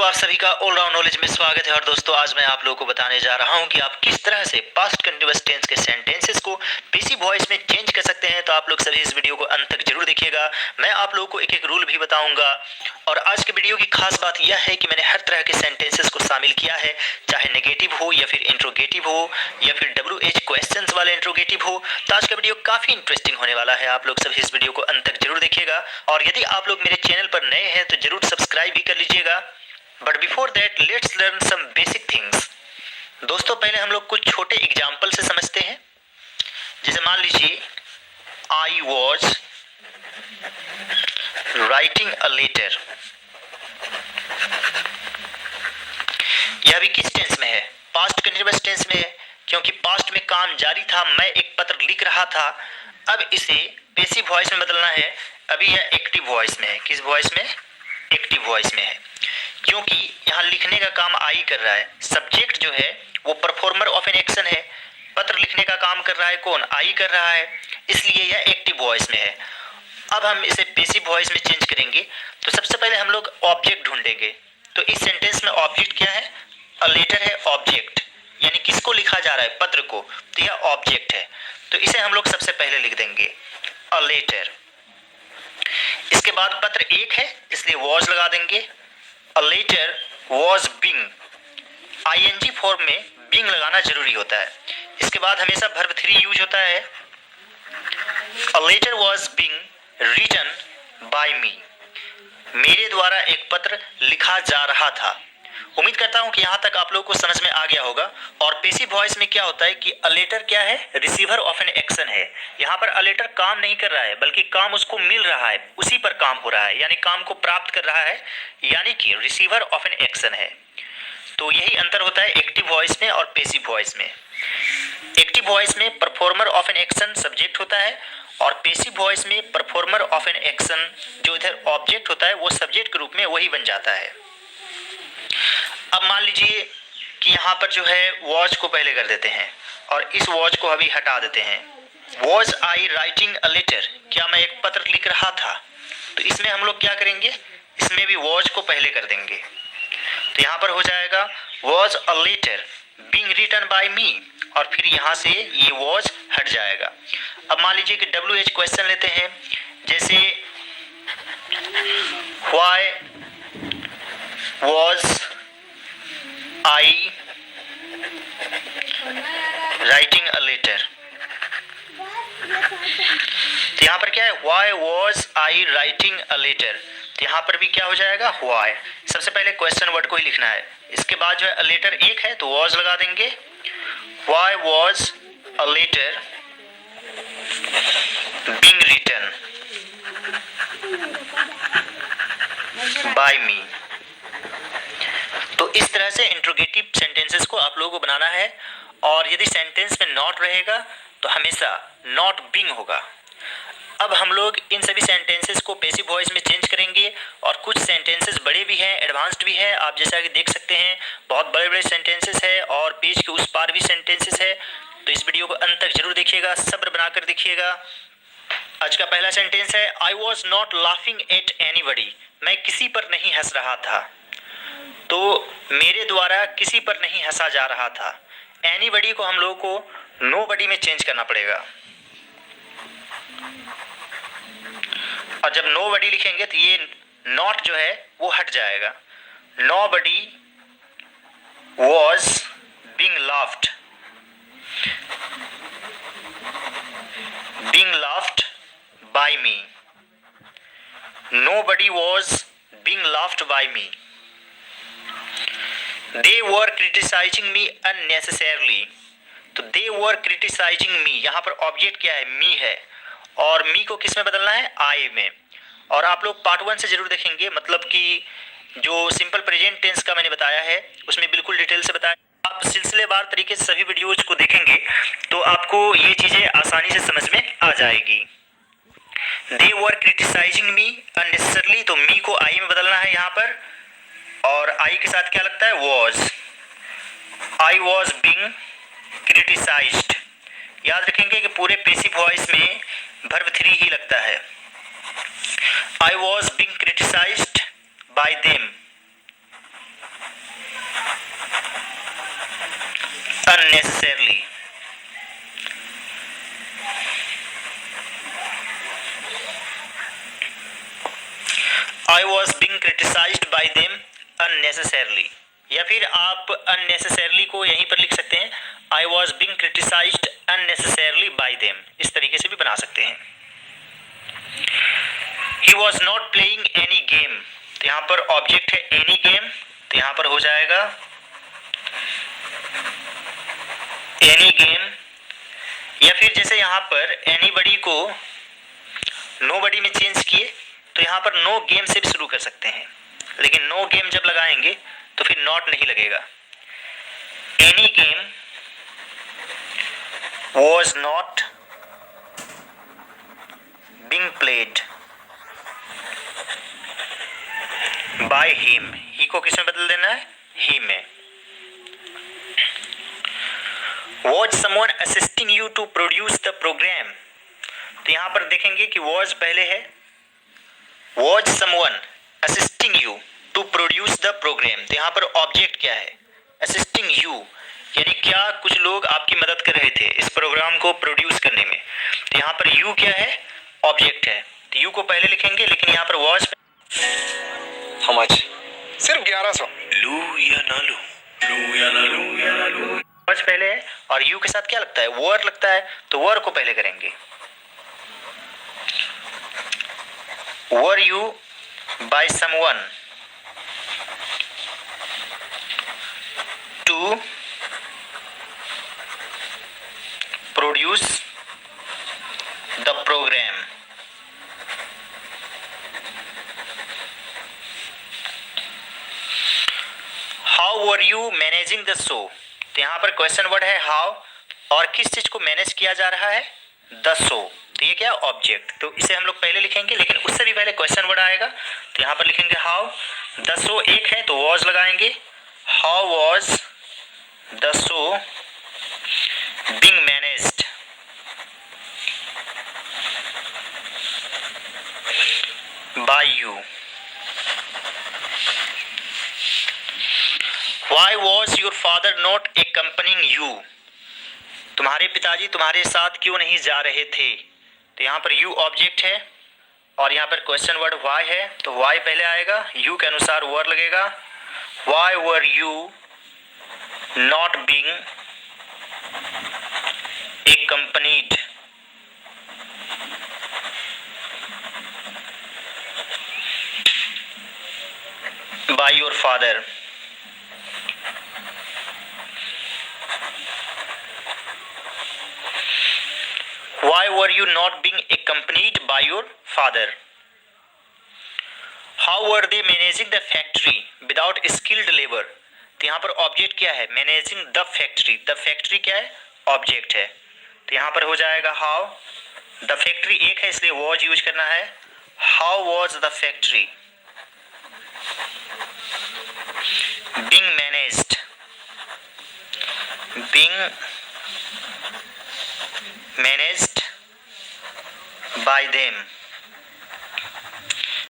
आप सभी का ऑल राउंड नॉलेज में स्वागत है। और दोस्तों आज मैं आप लोगों को बताने जा रहा हूं कि आप किस तरह से पास्ट कंटीन्यूअस टेंस के सेंटेंसेस को पैसिव वॉइस में चेंज कर सकते हैं। तो आप लोग सभी इस वीडियो को अंत तक जरूर देखिएगा। मैं आप लोगों को एक एक रूल भी बताऊंगा। और आज के वीडियो की खास बात यह है कि मैंने हर तरह के सेंटेंसेस को शामिल किया है, चाहे नेगेटिव हो या फिर इंट्रोगेटिव हो या फिर WH क्वेश्चंस वाले इंट्रोगेटिव हो। तो आज का वीडियो काफी इंटरेस्टिंग होने वाला है। आप लोग सभी इस वीडियो को अंत तक जरूर देखिएगा। और यदि आप लोग मेरे चैनल पर नए हैं तो जरूर सब्सक्राइब भी कर लीजिएगा। But before that let's learn some basic things. दोस्तों पहले हम लोग कुछ छोटे एग्जाम्पल से समझते हैं। जैसे मान लीजिए I was writing a letter. यह भी किस टेंस में है? पास्ट कंटीन्यूअस टेंस में है, क्योंकि पास्ट में काम जारी था, मैं एक पत्र लिख रहा था। अब इसे पैसिव वॉइस में बदलना है। अभी यह एक्टिव वॉइस में है। किस वॉइस में? एक्टिव वॉइस में है, क्योंकि यहाँ लिखने का काम आई कर रहा है। सब्जेक्ट जो है वो परफॉर्मर ऑफ एन एक्शन है। पत्र लिखने का काम कर रहा है कौन? आई कर रहा है, इसलिए यह एक्टिव वॉइस में है। अब हम इसे पैसिव वॉइस में चेंज करेंगे। तो सबसे पहले हम लोग ऑब्जेक्ट ढूंढेंगे। तो इस सेंटेंस में ऑब्जेक्ट क्या है? अ लेटर है ऑब्जेक्ट, यानी किसको लिखा जा रहा है? पत्र को। तो यह ऑब्जेक्ट है, तो इसे हम लोग सबसे पहले लिख देंगे अ लेटर। इसके बाद पत्र एक है इसलिए वॉज लगा देंगे। A letter was being, ING form में being लगाना जरूरी होता है। इसके बाद हमेशा verb 3 यूज होता है। A letter was being written by me, मेरे द्वारा एक पत्र लिखा जा रहा था। उम्मीद करता हूं कि यहां तक आप लोगों को समझ में आ गया होगा। और पैसिव वॉइस में क्या होता है कि अ लेटर क्या है? रिसीवर ऑफ एन एक्शन है। यहाँ पर अ लेटर काम नहीं कर रहा है, बल्कि काम उसको मिल रहा है, उसी पर काम हो रहा है, यानी काम को प्राप्त कर रहा है, यानी कि रिसीवर ऑफ एन एक्शन है। तो यही अंतर होता है एक्टिव वॉइस में और पैसिव वॉइस में। एक्टिव वॉइस में performer of an action subject होता है, और पैसिव वॉइस में परफॉर्मर ऑफ एन एक्शन जो इधर ऑब्जेक्ट होता है वो सब्जेक्ट के रूप में वही बन जाता है। अब मान लीजिए कि यहाँ पर जो है वॉच को पहले कर देते हैं और इस वॉच को अभी हटा देते हैं। Was I writing a letter, क्या मैं एक पत्र लिख रहा था? तो इसमें हम लोग क्या करेंगे? इसमें भी वॉच को पहले कर देंगे। तो यहाँ पर हो जाएगा was a letter being written by me, और फिर यहाँ से ये वॉज हट जाएगा। अब मान लीजिए कि WH क्वेश्चन लेते हैं। जैसे why was I writing a letter. तो यहाँ पर क्या है? Why was I writing a letter. तो यहाँ पर भी क्या हो जाएगा? व्हाई। सबसे पहले क्वेश्चन वर्ड को ही लिखना है। इसके बाद जो है अ लेटर एक है तो वॉज लगा देंगे। Why was a letter being written by me. तो इस तरह से इंट्रोगेटिव सेंटेंसेस को आप लोगों को बनाना है। और यदि सेंटेंस में नॉट रहेगा तो हमेशा नॉट बीइंग होगा। अब हम लोग इन सभी सेंटेंसेस को पैसिव वॉइस में चेंज करेंगे। और कुछ सेंटेंसेस बड़े भी हैं, एडवांस्ड भी हैं। आप जैसा कि देख सकते हैं बहुत बड़े बड़े सेंटेंसेस है और पेज के उस पार भी सेंटेंसेस है। तो इस वीडियो को अंत तक जरूर देखिएगा, सब्र बनाकर देखिएगा। आज का पहला सेंटेंस है I was not laughing at anybody, मैं किसी पर नहीं हंस रहा था। तो मेरे द्वारा किसी पर नहीं हंसा जा रहा था। एनीबडी को हम लोगों को नोबडी में चेंज करना पड़ेगा। और जब नोबडी लिखेंगे तो ये नॉट जो है वो हट जाएगा। Nobody was being laughed, being laughed by me. Nobody was being laughed by me. They were criticizing me unnecessarily। तो they were criticizing me, यहाँ पर ऑब्जेक्ट क्या है? मी है, और मी को किस में बदलना है? आई में। और आप लोग पार्ट 1 से जरूर देखेंगे, मतलब कि जो सिंपल प्रेजेंट टेंस का मैंने बताया है उसमें बिल्कुल डिटेल से बताया। आप सिलसिलेवार तरीके से सभी वीडियोज को देखेंगे तो आपको ये चीज़ें आसानी से समझ में आ जाएगी। They were criticizing me unnecessarily, तो मी को आई में बदलना है यहाँ पर, और आई के साथ क्या लगता है? Was. I was being criticised. याद रखेंगे कि पूरे पैसिव वॉइस में वर्ब 3 ही लगता है। I was being criticised bye them. unnecessarily. I was being criticized by them unnecessarily. या फिर आप unnecessarily को यहीं पर लिख सकते हैं, I was being criticized unnecessarily by them. इस तरीके से भी बना सकते हैं. He was not playing any game. तो यहाँ पर ऑब्जेक्ट है any game, तो यहाँ पर हो जाएगा any game. या फिर जैसे यहाँ पर anybody को nobody में चेंज किए तो यहाँ पर no game से भी शुरू कर सकते हैं, लेकिन no game जब लगाएंगे तो फिर not नहीं लगेगा. Any game was not being played by him. he को किस में बदल देना है? he में. Was someone assisting you to produce the program? तो यहाँ पर देखेंगे कि was पहले है. Was someone assisting you to produce the program? तो यहाँ पर ऑब्जेक्ट क्या है? assisting you, यानी क्या कुछ लोग आपकी मदद कर रहे थे इस प्रोग्राम को प्रोड्यूस करने में. तो यहाँ पर you क्या है? ऑब्जेक्ट है. तो you को पहले लिखेंगे, लेकिन यहाँ पर was How much? सिर्फ 1100. लू या ना लू, लू या ना लू या ना लू. was पहले है और you के साथ क्या लगता है? were लगता है, तो were को पहले करेंगे. were you by someone to produce the program? How were you managing the show? तो यहाँ पर क्वेश्चन वर्ड है how, और किस चीज को मैनेज किया जा रहा है? the show. तो ये क्या? ऑब्जेक्ट. तो इसे हम लोग पहले लिखेंगे, लेकिन उससे भी पहले क्वेश्चन वर्ड आएगा. तो यहाँ पर लिखेंगे how. the show एक है तो was लगाएंगे. how was the show being managed by you? Why was your father not accompanying you? तुम्हारे पिताजी तुम्हारे साथ क्यों नहीं जा रहे थे? तो यहाँ पर you ऑब्जेक्ट है और यहाँ पर क्वेश्चन वर्ड why है, तो why पहले आएगा, you के अनुसार were लगेगा. Why were you not being accompanied by your father? Why were you not being accompanied by your father? How were they managing the factory without skilled labor? तो यहाँ पर ऑब्जेक्ट क्या है? Managing the factory. The factory क्या है? Object है. तो यहाँ पर हो जाएगा how. द फैक्ट्री एक है इसलिए was यूज करना है. How was the factory being managed? Being managed by them.